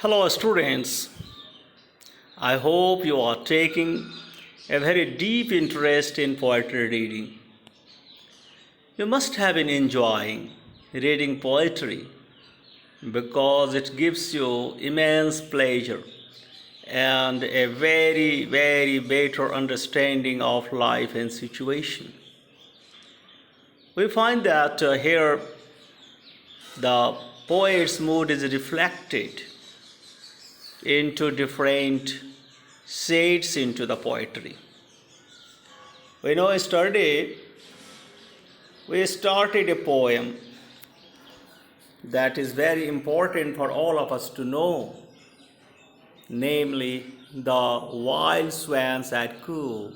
Hello, students. I hope you are taking a very deep interest in poetry reading. You must have been enjoying reading poetry because it gives you immense pleasure and a very better understanding of life and situation. We find that here the poet's mood is reflected into different shades into the poetry. Yesterday we started a poem that is very important for all of us to know, namely The Wild Swans at Coole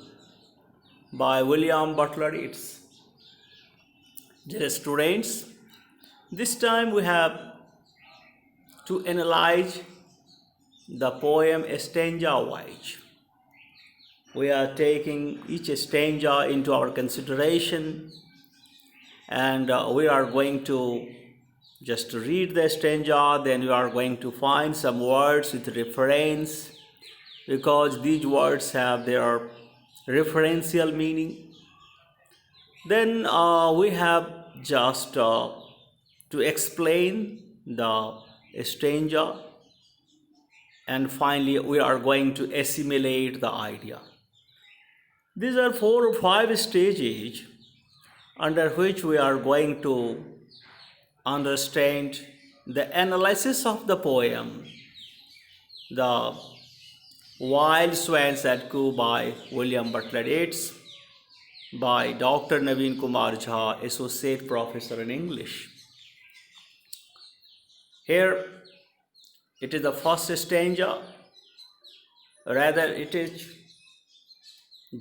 by William Butler Yeats. Dear students, this time we have to analyze the poem stanza-wise. We are taking each stanza into our consideration, and we are going to just read the stanza, then we are going to find some words with reference, because these words have their referential meaning. Then we have just to explain the stanza, and finally we are going to assimilate the idea. These are 4 or 5 stages under which we are going to understand the analysis of the poem, The Wild Swans at Coole by William Butler Yeats, by Dr. Naveen Kumar Jha, Associate Professor in English. Here it is the first stanza, rather it is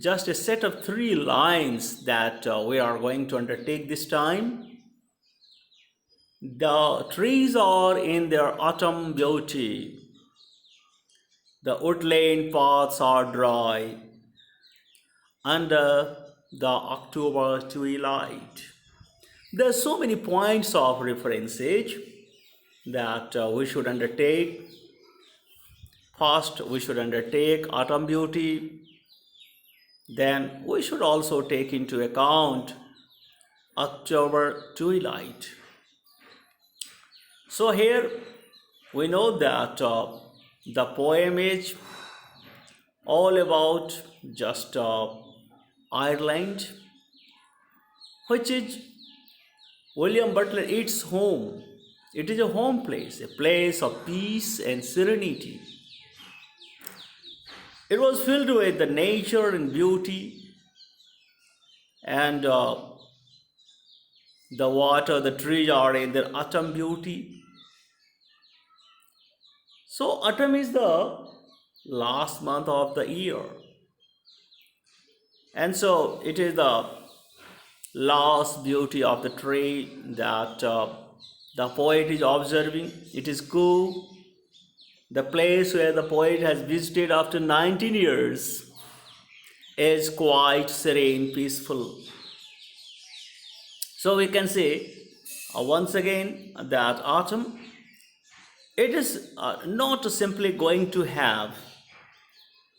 just a set of 3 lines that we are going to undertake this time. The trees are in their autumn beauty. The woodland paths are dry under the October twilight. There are so many points of references that we should undertake. First, we should undertake autumn beauty. Then we should also take into account October twilight. So here we know that the poem is all about just Ireland, which is William Butler Yeats' home. It is a home place, a place of peace and serenity. It was filled with the nature and beauty, and the water, the trees are in their autumn beauty. So autumn is the last month of the year, and so it is the last beauty of the tree that the poet is observing. It is Coole, the place where the poet has visited after 19 years, is quite serene, peaceful. So we can say once again that autumn, it is not simply going to have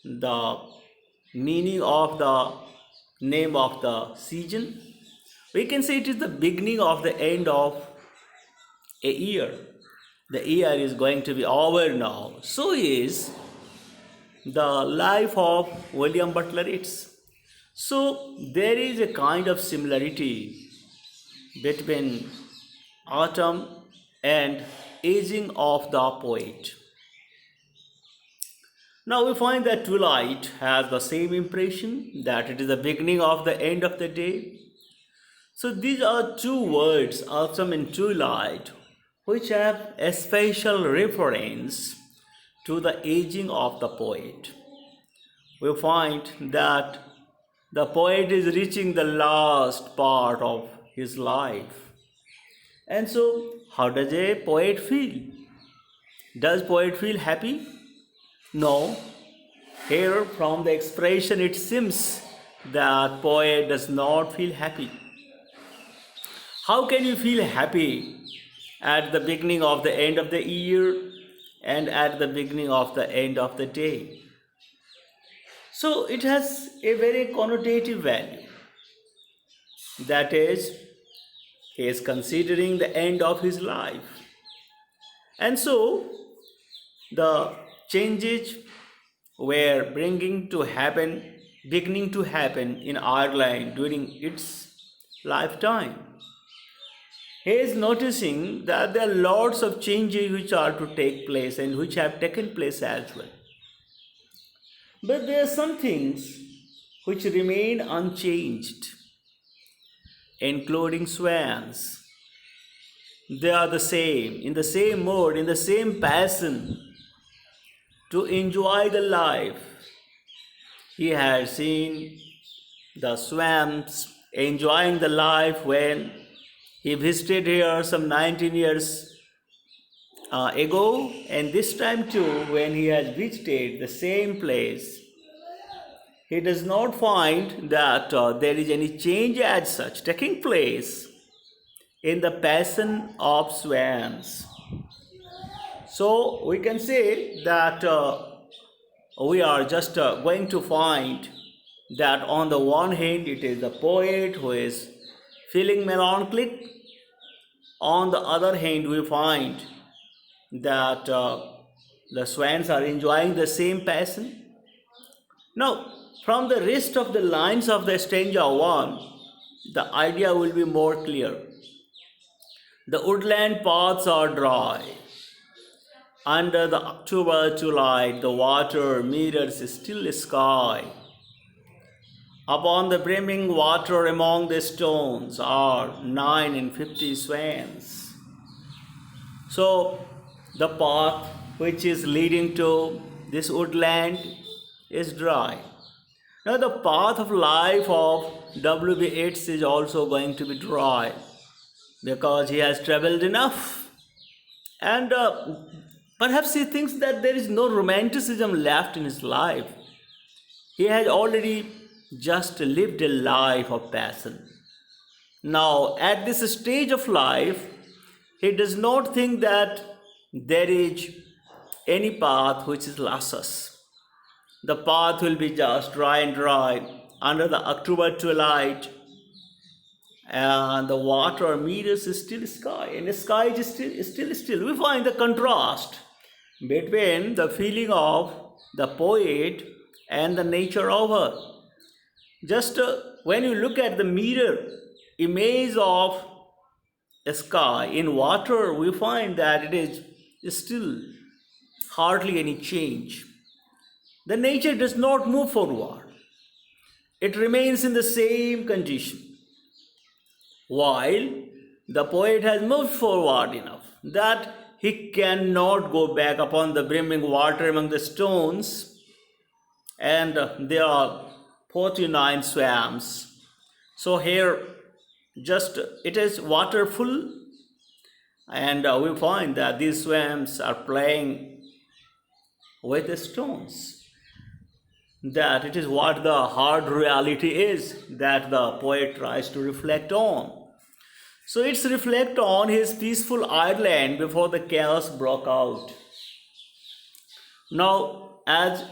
the meaning of the name of the season. We can say it is the beginning of the end of a year. The year is going to be over now. So is the life of William Butler Yeats. So there is a kind of similarity between autumn and aging of the poet. Now we find that twilight has the same impression, that it is the beginning of the end of the day. So these are 2 words, autumn and twilight, which have a special reference to the aging of the poet. We find that the poet is reaching the last part of his life. And so, how does a poet feel? Does poet feel happy? No. Here from the expression it seems that poet does not feel happy. How can you feel happy at the beginning of the end of the year? and at the beginning of the end of the day. So it has a very connotative value. That is, he is considering the end of his life. And so the changes were beginning to happen in Ireland during its lifetime. He is noticing that there are lots of changes which are to take place and which have taken place as well. But there are some things which remain unchanged, including swans. They are the same, in the same mood, in the same passion to enjoy the life. He had seen the swans enjoying the life when he visited here some 19 years ago, and this time too, when he has visited the same place, he does not find that there is any change as such taking place in the passion of swans. So we can say that we are just going to find that on the one hand it is the poet who is feeling melancholic. On the other hand, we find that the swans are enjoying the same passion. Now, from the rest of the lines of the stanza 1, the idea will be more clear. The woodland paths are dry. Under the October twilight, the water mirrors a still sky. Upon the brimming water among the stones are 59 swans. So, the path which is leading to this woodland is dry. Now, the path of life of W.B. Yeats is also going to be dry because he has traveled enough. And perhaps he thinks that there is no romanticism left in his life. He has already just lived a life of passion. Now, at this stage of life, he does not think that there is any path which is luscious. The path will be just dry and dry under the October twilight, and the water mirrors a still sky, and the sky is still. We find the contrast between the feeling of the poet and the nature of her. Just when you look at the mirror image of a sky in water, we find that it is still hardly any change. The nature does not move forward. It remains in the same condition. While the poet has moved forward enough that he cannot go back upon the brimming water among the stones, and there are 49 swans. So here just it is waterful, and we find that these swans are playing with the stones. That it is what the hard reality is that the poet tries to reflect on. So it's reflect on his peaceful Ireland before the chaos broke out. Now, as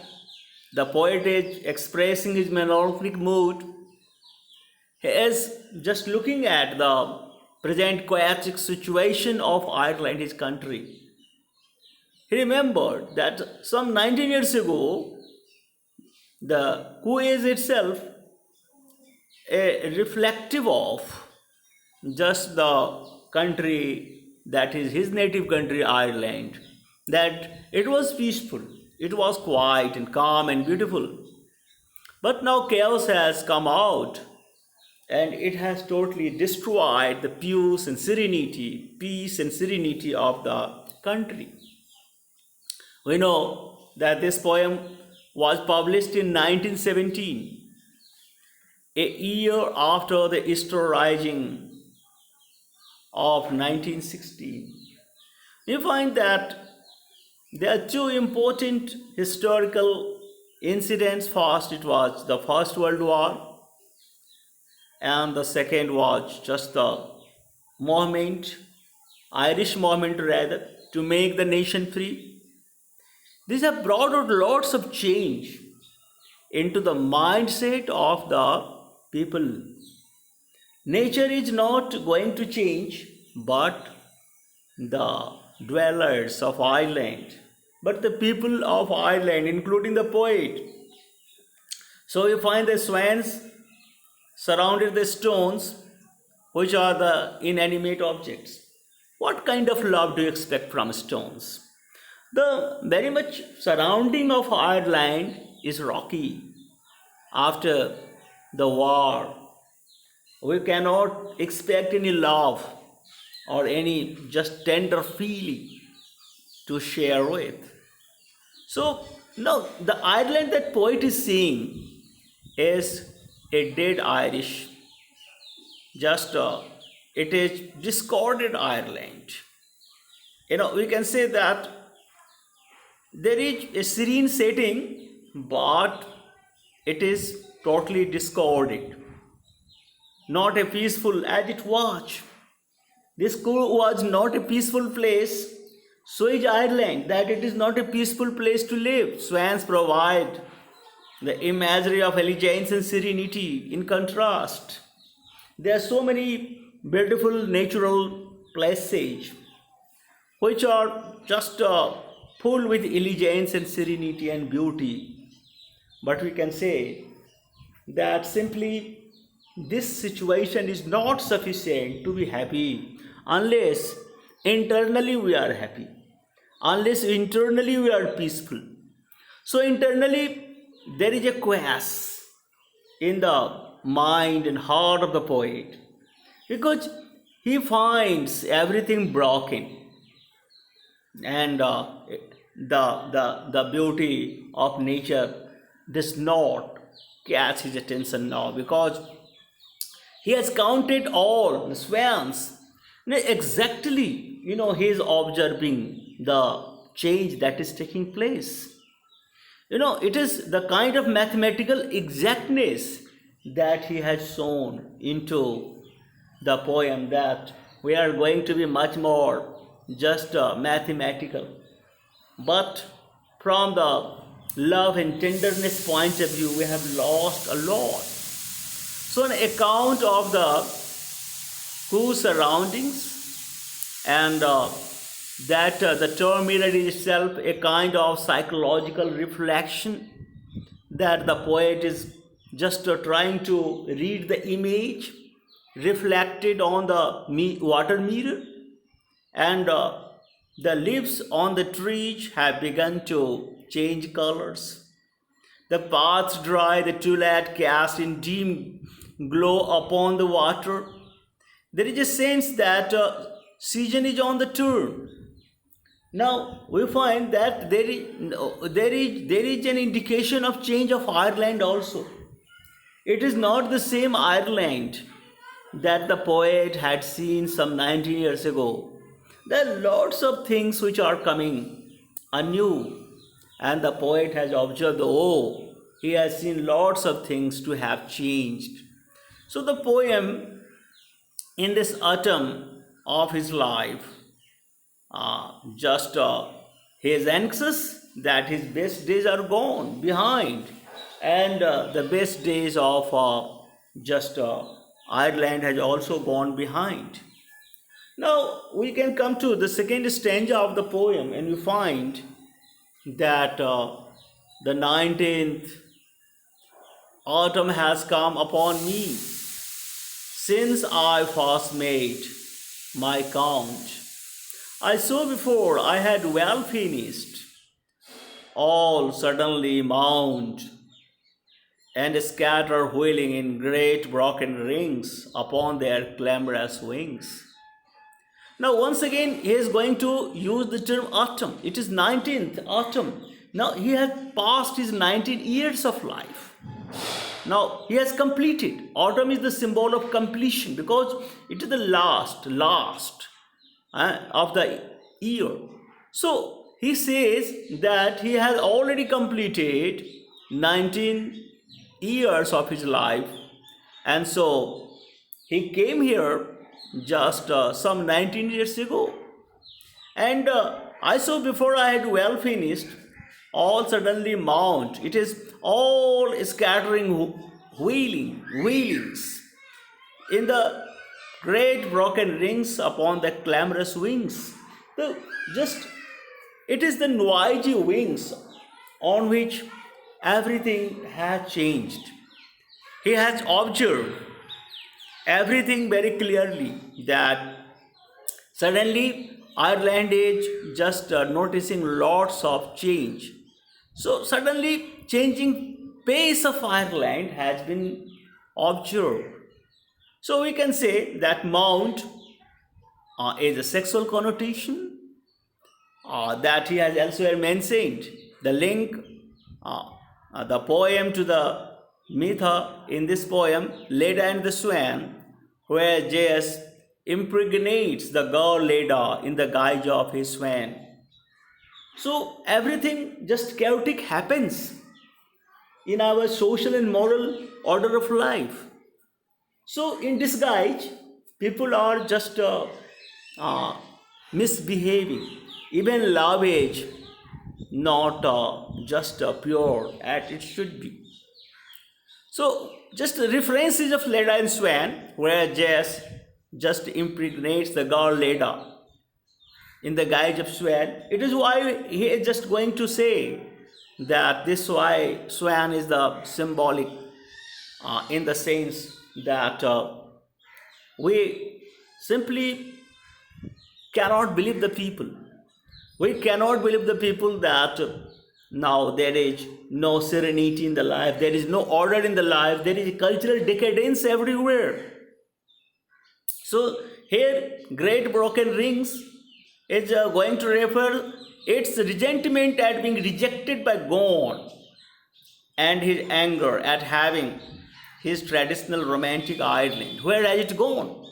the poet is expressing his melancholic mood, he is just looking at the present chaotic situation of Ireland, his country. He remembered that some 19 years ago, the Coole is itself a reflective of just the country that is his native country, Ireland, that it was peaceful, it was quiet and calm and beautiful. But now chaos has come out, and it has totally destroyed the peace and serenity of the country. We know that this poem was published in 1917, a year after the Easter Rising of 1916. You find that there are two important historical incidents. First, it was the First World War, and the second was just the movement, Irish movement rather, to make the nation free. These have brought out lots of change into the mindset of the people. Nature is not going to change, but the dwellers of Ireland, but the people of Ireland, including the poet. So you find the swans surrounded the stones, which are the inanimate objects. What kind of love do you expect from stones? The very much surrounding of Ireland is rocky. After the war, we cannot expect any love or any just tender feeling to share with. So, no, the Ireland that poet is seeing is a dead Irish, just it is discarded Ireland. We can say that there is a serene setting, but it is totally discarded, not a peaceful as it was. This Coole was not a peaceful place, so is Ireland, that it is not a peaceful place to live. Swans provide the imagery of elegance and serenity in contrast. There are so many beautiful natural places which are just full with elegance and serenity and beauty. But we can say that simply this situation is not sufficient to be happy unless internally we are happy, unless internally we are peaceful. So internally there is a quest in the mind and heart of the poet, because he finds everything broken, and the beauty of nature does not catch his attention now, because he has counted all the swans. Exactly, he is observing the change that is taking place. It is the kind of mathematical exactness that he has shown into the poem, that we are going to be much more just mathematical. But from the love and tenderness point of view, we have lost a lot. So an account of the cool surroundings, and that the term mirror is itself a kind of psychological reflection, that the poet is just trying to read the image reflected on the water mirror, and the leaves on the trees have begun to change colors. The paths dry, the twilight cast in dim glow upon the water. There is a sense that season is on the turn. Now we find that there is an indication of change of Ireland also. It is not the same Ireland that the poet had seen some 90 years ago. There are lots of things which are coming anew, and the poet has observed, oh, he has seen lots of things to have changed. So the poem, in this autumn of his life, he is anxious that his best days are gone behind, and the best days of Ireland has also gone behind. Now we can come to the second stanza of the poem, and we find that the 19th autumn has come upon me since I first made my count. I saw before I had well finished, all suddenly mount and scatter wheeling in great broken rings upon their clamorous wings. Now once again he is going to use the term autumn. It is 19th autumn. Now he has passed his 19 years of life. Now he has completed. Autumn is the symbol of completion, because it is the last of the year. So he says that he has already completed 19 years of his life, and so he came here just some 19 years ago, and I saw before I had well finished, all suddenly mount. It is all scattering wheelings in the great broken rings upon the clamorous wings. So just it is the noisy wings on which everything has changed. He has observed everything very clearly that suddenly Ireland is just noticing lots of change. So suddenly changing pace of Ireland has been observed. So we can say that Mount is a sexual connotation that he has elsewhere mentioned. The link, the poem to the myth in this poem, Leda and the Swan, where J.S. impregnates the girl Leda in the guise of his swan. So everything just chaotic happens in our social and moral order of life. So in disguise, people are just uh, misbehaving. Even love is not just pure as it should be. So just references of Leda and Swan, where Jess just impregnates the girl Leda in the guise of Swan. It is why he is just going to say that this why Swan is the symbolic in the sense that we simply cannot believe the people. We cannot believe the people that now there is no serenity in the life, there is no order in the life, there is cultural decadence everywhere. So here, great broken rings is going to refer its resentment at being rejected by God and his anger at having his traditional romantic Ireland. Where has it gone?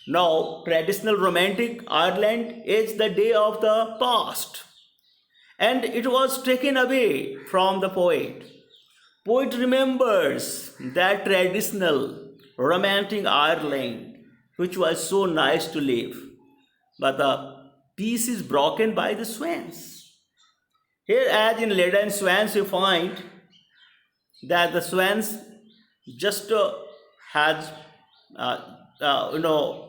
Now, traditional romantic Ireland is the day of the past, and it was taken away from the poet. Poet remembers that traditional romantic Ireland, which was so nice to live, but the peace is broken by the swans. Here, as in Leda and Swans, you find that the swans just has uh, you know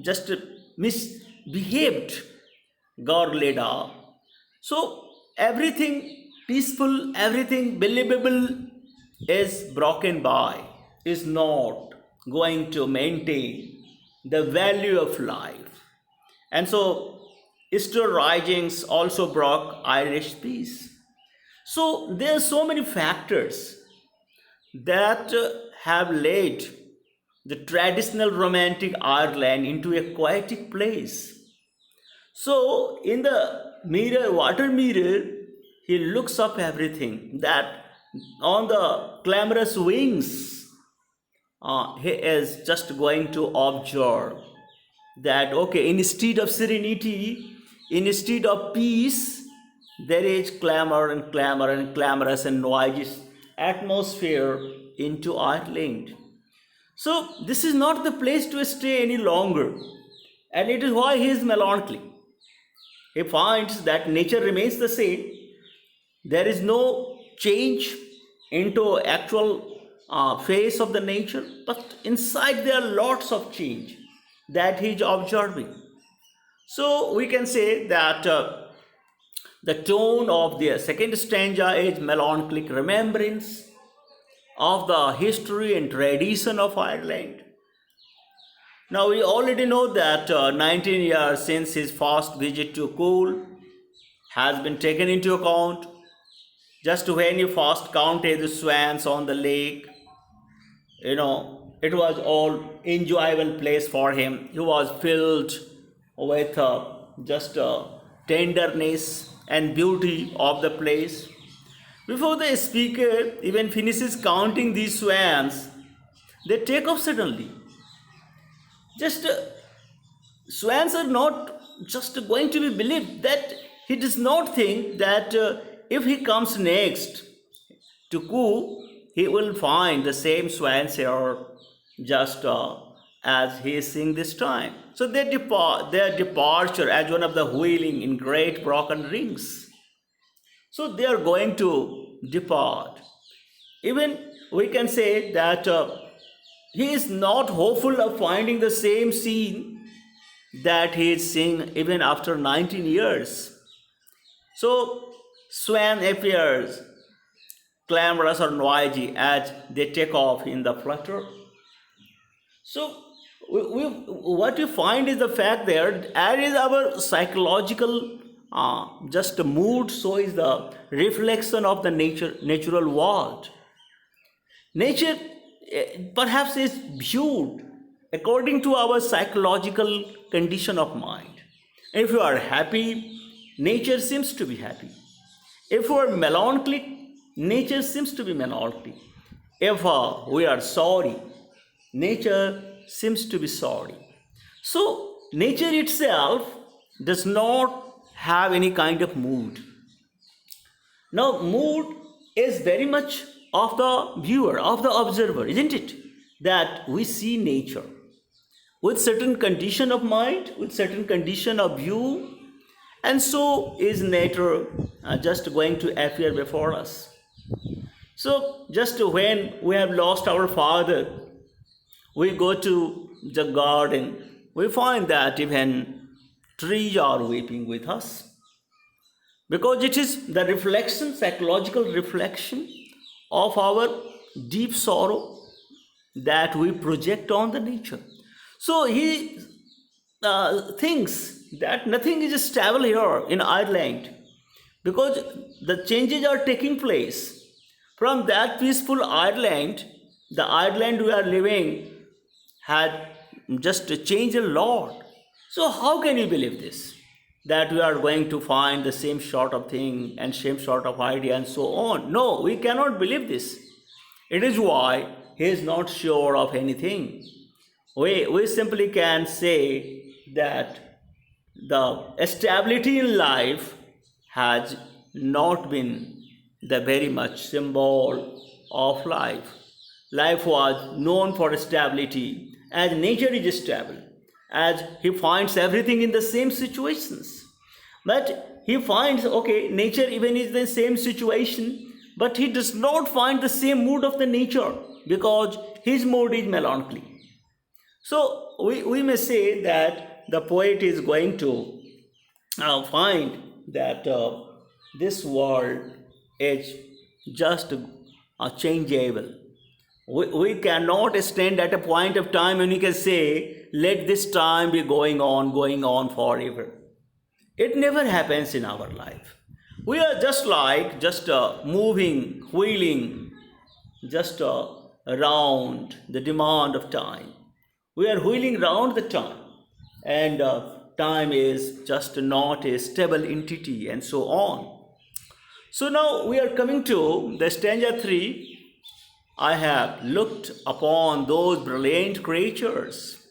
just misbehaved God Leda. So everything peaceful, everything believable is broken by, is not going to maintain the value of life. And so Easter risings also brought Irish peace. So there are so many factors that have led the traditional romantic Ireland into a poetic place. So in the mirror, water mirror, he looks up everything that on the glamorous wings, he is just going to observe that okay, instead of serenity, instead of peace, there is clamor and clamor and clamorous and noisy atmosphere into Ireland. So this is not the place to stay any longer, and it is why he is melancholy. He finds that nature remains the same. There is no change into actual face of the nature, but inside there are lots of change that he is observing. So we can say that the tone of the second stanza is melancholic remembrance of the history and tradition of Ireland. Now we already know that 19 years since his first visit to Coole has been taken into account. Just when you first counted the swans on the lake, it was all enjoyable place for him. He was filled with just tenderness and beauty of the place. Before the speaker even finishes counting these swans, they take off suddenly. Just swans are not just going to be believed, that he does not think that if he comes next to Coole, he will find the same swans here just as he is seeing this time. So they depart, their departure as one of the wheeling in great broken rings. So they are going to depart. Even we can say that he is not hopeful of finding the same scene that he is seeing even after 19 years. So Swan appears clamorous or noisy as they take off in the flutter. So what you find is the fact there, as is our psychological just mood, so is the reflection of the natural world. Nature perhaps is viewed according to our psychological condition of mind. If you are happy, nature seems to be happy. If you are melancholic, nature seems to be melancholic. If we are sorry, nature seems to be sorry. So, nature itself does not have any kind of mood. Now, mood is very much of the viewer, of the observer, isn't it? That we see nature with certain condition of mind, with certain condition of view, and so is nature just going to appear before us. So, just when we have lost our father, we go to the garden, we find that even trees are weeping with us because it is the reflection, psychological reflection of our deep sorrow that we project on the nature. So he thinks that nothing is stable here in Ireland because the changes are taking place. From that peaceful Ireland, the Ireland we are living had just changed a lot. So how can you believe this? That we are going to find the same sort of thing and same sort of idea and so on. No, we cannot believe this. It is why he is not sure of anything. We simply can say that the stability in life has not been the very much symbol of life. Life was known for stability, as nature is stable, as he finds everything in the same situations. But he finds, okay, nature even is the same situation, but he does not find the same mood of the nature because his mood is melancholy. So we may say that the poet is going to find that this world is just changeable. We cannot stand at a point of time when we can say, let this time be going on forever. It never happens in our life. We are just like, just moving, wheeling, just around the demand of time. We are wheeling round the time, and time is just not a stable entity, and so on. So now we are coming to the stanza 3. I have looked upon those brilliant creatures,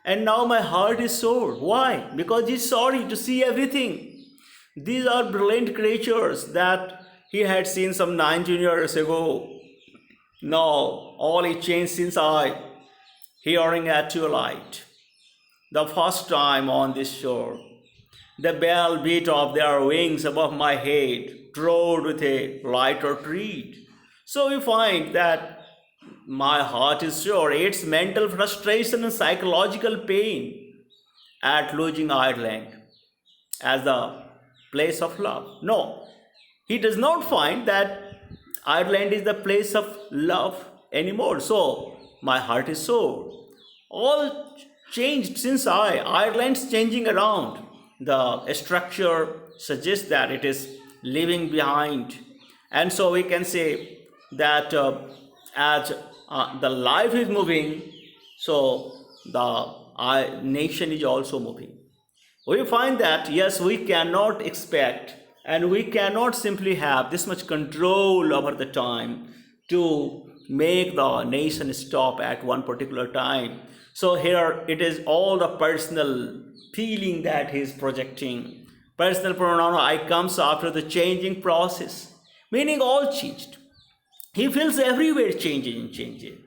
and now my heart is sore. Why? Because he's sorry to see everything. These are brilliant creatures that he had seen some 19 years ago. Now all is changed since I hearing at your light, the first time on this shore. The bell beat of their wings above my head, trod with a lighter tread. So we find that my heart is sure it's mental frustration and psychological pain at losing Ireland as the place of love. No, he does not find that Ireland is the place of love anymore. So my heart is sore. All changed since Ireland's changing around. The structure suggests that it is leaving behind. And so we can say that as the life is moving, so the nation is also moving. We find that yes, we cannot expect and we cannot simply have this much control over the time to make the nation stop at one particular time. So here it is all the personal feeling that he is projecting. Personal pronoun I comes after the changing process, meaning all changed. He feels everywhere changing.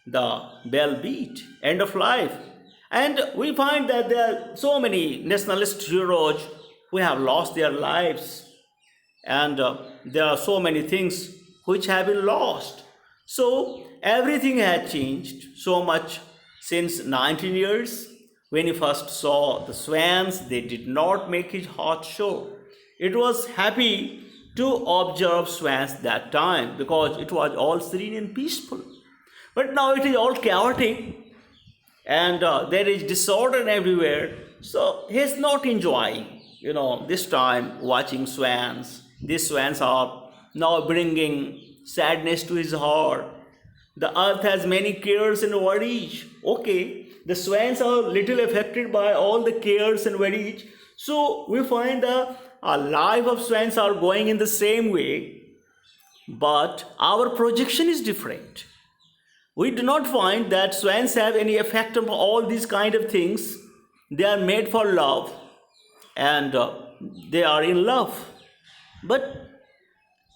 The bell beat, end of life. And we find that there are so many nationalist heroes who have lost their lives. and there are so many things which have been lost. So everything had changed so much since 19 years. When he first saw the swans, they did not make his heart show. It was happy to observe swans that time because it was all serene and peaceful. But now it is all chaotic, and there is disorder everywhere. So he's not enjoying, this time watching swans. These swans are now bringing sadness to his heart. The earth has many cares and worries. Okay, the swans are little affected by all the cares and worries. So we find the life of swans are going in the same way, but our projection is different. We do not find that swans have any effect on all these kind of things. They are made for love, and they are in love. But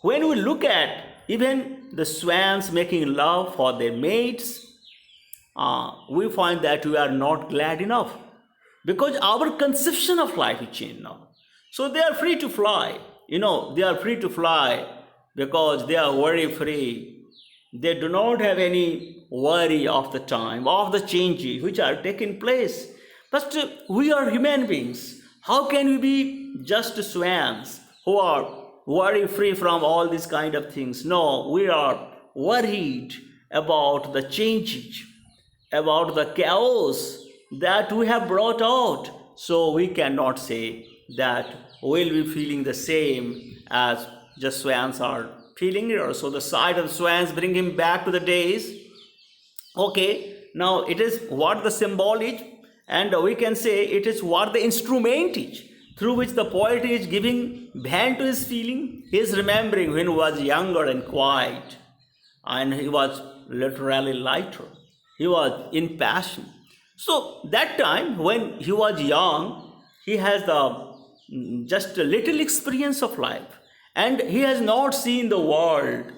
when we look at even the swans making love for their mates, we find that we are not glad enough because our conception of life is changed now. So they are free to fly. They are free to fly because they are worry free. They do not have any worry of the time, of the changes which are taking place. But we are human beings. How can we be just swans who are worry free from all these kind of things? No, we are worried about the changes, about the chaos that we have brought out. So we cannot say that we'll be feeling the same as the swans are feeling here. So the sight of swans bring him back to the days. Okay, now it is what the symbol is, and we can say it is what the instrument is through which the poet is giving vent to his feeling. He is remembering when he was younger and quiet, and he was literally lighter. He was in passion. So that time when he was young, he has the just a little experience of life, and he has not seen the world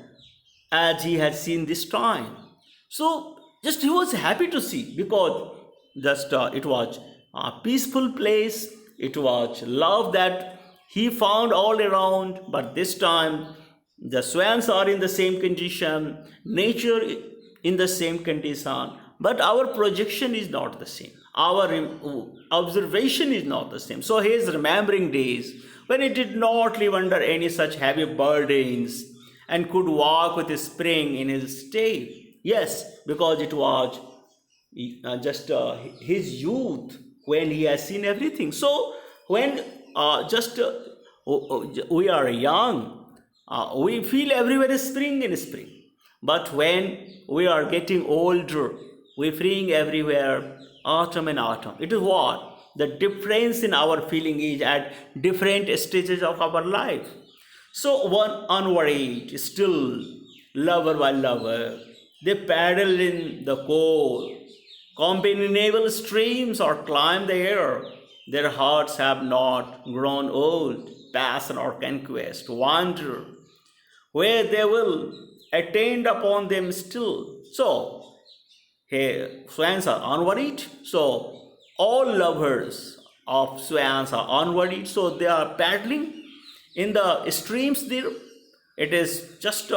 as he had seen this time. So just he was happy to see because just it was a peaceful place. It was love that he found all around. But this time the swans are in the same condition, nature in the same condition, but our projection is not the same. Our observation is not the same. So he is remembering days when he did not live under any such heavy burdens and could walk with a spring in his step. Yes, because it was just his youth when he has seen everything. So when just we are young, we feel everywhere is spring in spring. But when we are getting older, we feeling everywhere autumn and autumn. It is what the difference in our feeling is at different stages of our life. So one unworried, still lover by lover, they paddle in the cold, companionable streams or climb the air. Their hearts have not grown old, passion or conquest, wander, where they will attend upon them still. So, here, swans are unworried. So, all lovers of swans are unworried. So, they are paddling in the streams there. It is just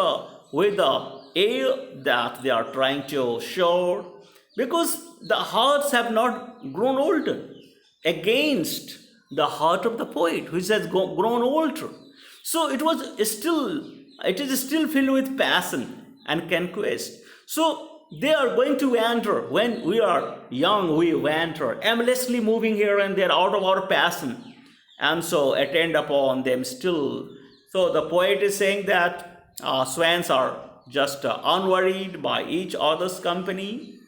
with the air that they are trying to shore because the hearts have not grown older against the heart of the poet which has grown older. So it is still filled with passion and conquest. So they are going to wander. When we are young, we wander, aimlessly moving here and there out of our passion, and so attend upon them still. So the poet is saying that swans are just unworried by each other's company.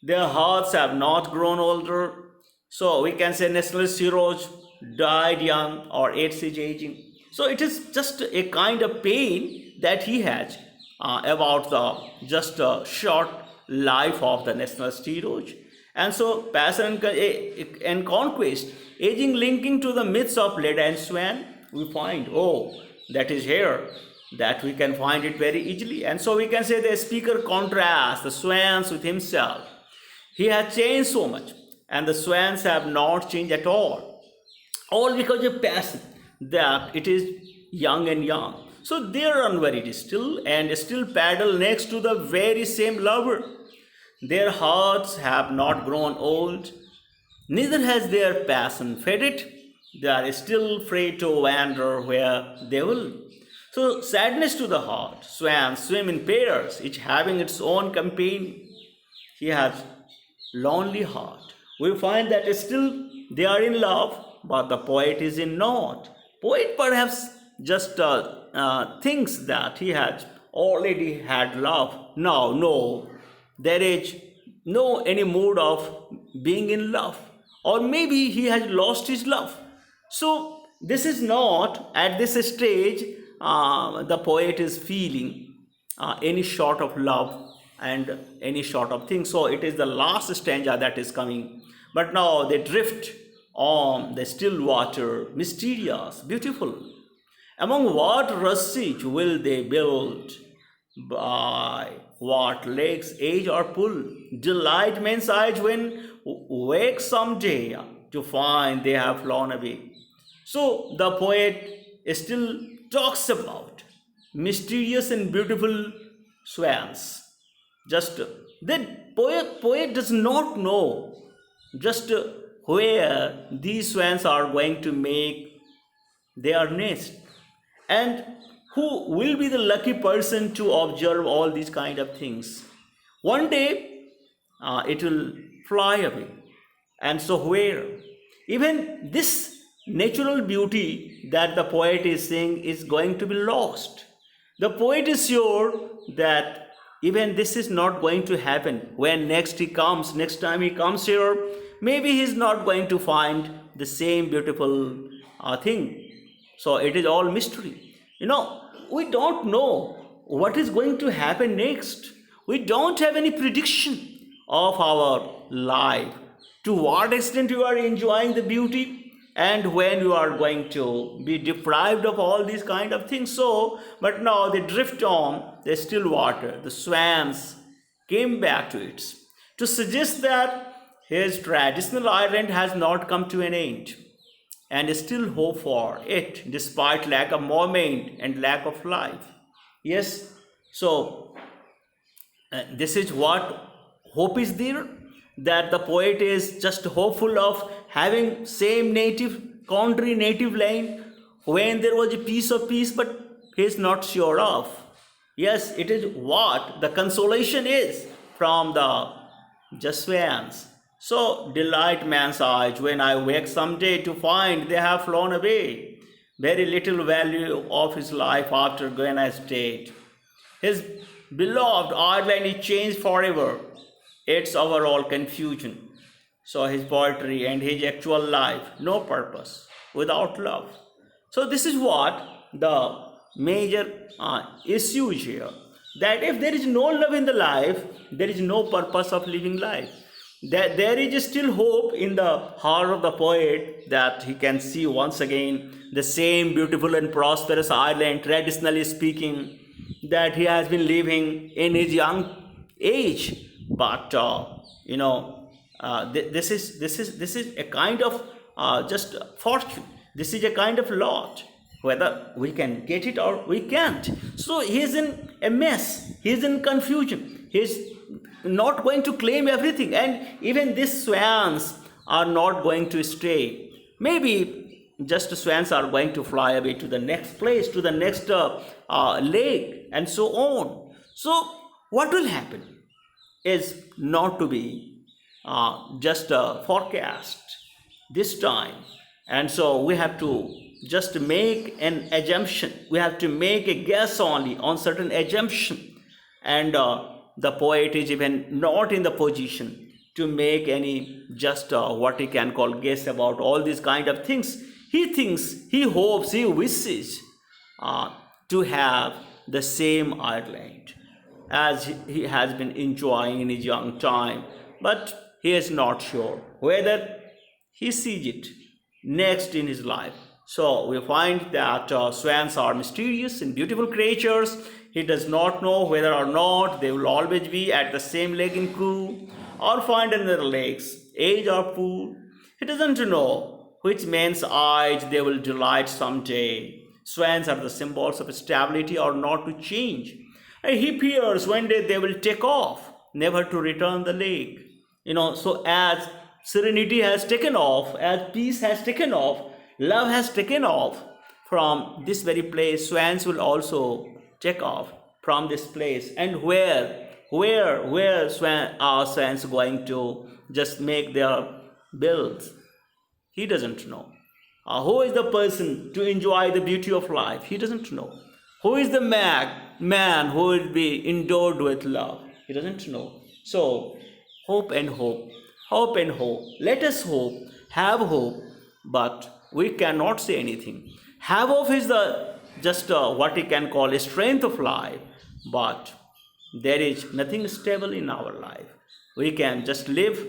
Their hearts have not grown older. So we can say nationalist heroes died young or AIDS is aging. So it is just a kind of pain that he has about the just short life of the nationalist heroes. And so passion and conquest, aging linking to the myths of Leda and Swan, we find, that is here, that we can find it very easily. And so we can say the speaker contrasts the swans with himself. He has changed so much, and the swans have not changed at all because of passion, that it is young and young. So they run very still and still paddle next to the very same lover. Their hearts have not grown old, neither has their passion faded. They are still free to wander where they will. So, sadness to the heart. Swans swim in pairs, each having its own companion. He has lonely heart. We find that still they are in love, but the poet is in not. Poet perhaps just thinks that he has already had love. Now, no, there is no any mood of being in love, or maybe he has lost his love. So this is not at this stage the poet is feeling any sort of love and any sort of thing. So it is the last stanza that is coming. But now they drift on the still water, mysterious, beautiful. Among what rustic will they build? By what lakes age or pull? Delight men's eyes when wake someday to find they have flown away. So the poet still talks about mysterious and beautiful swans. Just that poet does not know just where these swans are going to make their nest, and who will be the lucky person to observe all these kind of things. One day it will fly away, and so where? Even this natural beauty that the poet is saying is going to be lost. The poet is sure that even this is not going to happen. When next time he comes here, maybe he's not going to find the same beautiful thing. So it is all mystery. We don't know what is going to happen next. We don't have any prediction of our life. To what extent you are enjoying the beauty, and when you are going to be deprived of all these kind of things. So, but now they drift on the still water. The swans came back to it to suggest that his traditional island has not come to an end, and still hope for it despite lack of moment and lack of life. Yes, so this is what hope is there, that the poet is just hopeful of having same native country, native land, when there was a piece of peace, but he is not sure of. Yes, it is what the consolation is from the Jaswans. So delight man's eyes when I wake someday to find they have flown away. Very little value of his life after Gwena's dead. His beloved Ireland is changed forever. It's overall confusion. So his poetry and his actual life, no purpose, without love. So this is what the major issue is here. That if there is no love in the life, there is no purpose of living life. That there is still hope in the heart of the poet that he can see once again the same beautiful and prosperous Ireland, traditionally speaking, that he has been living in his young age. But this is a kind of just fortune. This is a kind of lot. Whether we can get it or we can't. So he is in a mess. He is in confusion. He is not going to claim everything, and even these swans are not going to stay. Maybe just swans are going to fly away to the next place, to the next lake, and so on. So what will happen is not to be just forecast this time, and so we have to just make an assumption. We have to make a guess only on certain assumption, and the poet is even not in the position to make any just what he can call guess about all these kind of things. He thinks, he hopes, he wishes to have the same Ireland as he has been enjoying in his young time, but he is not sure whether he sees it next in his life. So we find that swans are mysterious and beautiful creatures. He does not know whether or not they will always be at the same lake in Coole or find another lakes, age or pool. He doesn't know which man's eyes they will delight someday. Swans are the symbols of stability or not to change. And he fears one day they will take off, never to return the lake. So as serenity has taken off, as peace has taken off, love has taken off from this very place, swans will also take off from this place. And where are swans going to just make their bills? He doesn't know. Who is the person to enjoy the beauty of life? He doesn't know. Who is the man who will be endowed with love? He doesn't know. So, hope and hope, hope and hope. Let us hope, have hope, but we cannot say anything. Have hope is the just what we can call a strength of life, but there is nothing stable in our life. We can just live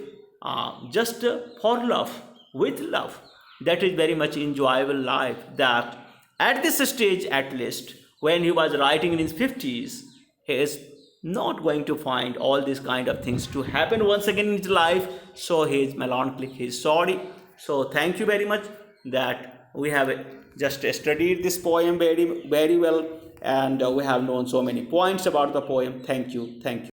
just for love, with love. That is very much enjoyable life. That at this stage, at least, when he was writing in his 50s, he is not going to find all these kind of things to happen once again in his life. So he is melancholic, he is sorry. So thank you very much that we have just studied this poem very, very well, and we have known so many points about the poem. Thank you. Thank you.